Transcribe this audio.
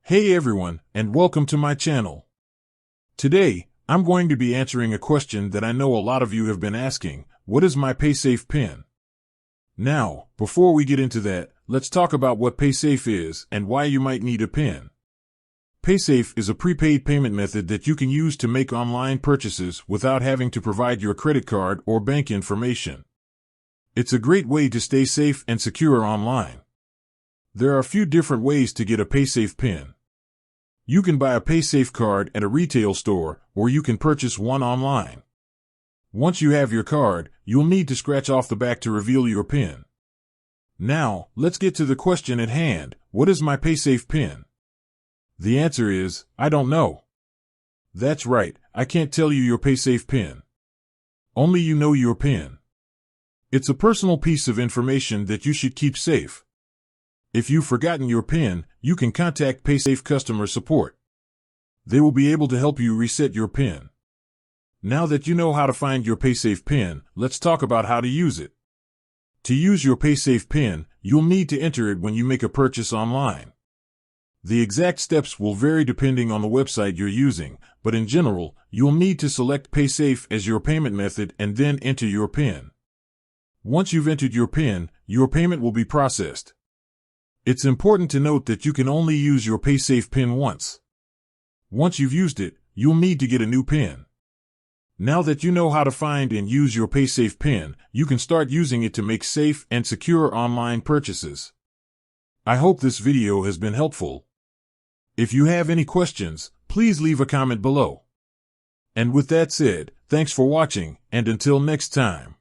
Hey everyone, and welcome to my channel. Today, I'm going to be answering a question that I know a lot of you have been asking. What is my paysafe PIN? Now, before we get into that, let's talk about what paysafe is and why you might need a PIN. Paysafe is a prepaid payment method that you can use to make online purchases without having to provide your credit card or bank information. It's a great way to stay safe and secure online. There are a few different ways to get a paysafe PIN. You can buy a paysafe card at a retail store, or you can purchase one online. Once you have your card, you'll need to scratch off the back to reveal your PIN. Now, let's get to the question at hand. What is my paysafe PIN? The answer is, I don't know. That's right, I can't tell you your paysafe PIN. Only you know your PIN. It's a personal piece of information that you should keep safe. If you've forgotten your PIN, you can contact Paysafe customer support. They will be able to help you reset your PIN. Now that you know how to find your paysafe PIN, let's talk about how to use it. To use your paysafe PIN, you'll need to enter it when you make a purchase online. The exact steps will vary depending on the website you're using, but in general, you'll need to select Paysafe as your payment method and then enter your PIN. Once you've entered your PIN, your payment will be processed. It's important to note that you can only use your paysafe PIN once. Once you've used it, you'll need to get a new PIN. Now that you know how to find and use your paysafe PIN, you can start using it to make safe and secure online purchases. I hope this video has been helpful. If you have any questions, please leave a comment below. And with that said, thanks for watching, and until next time.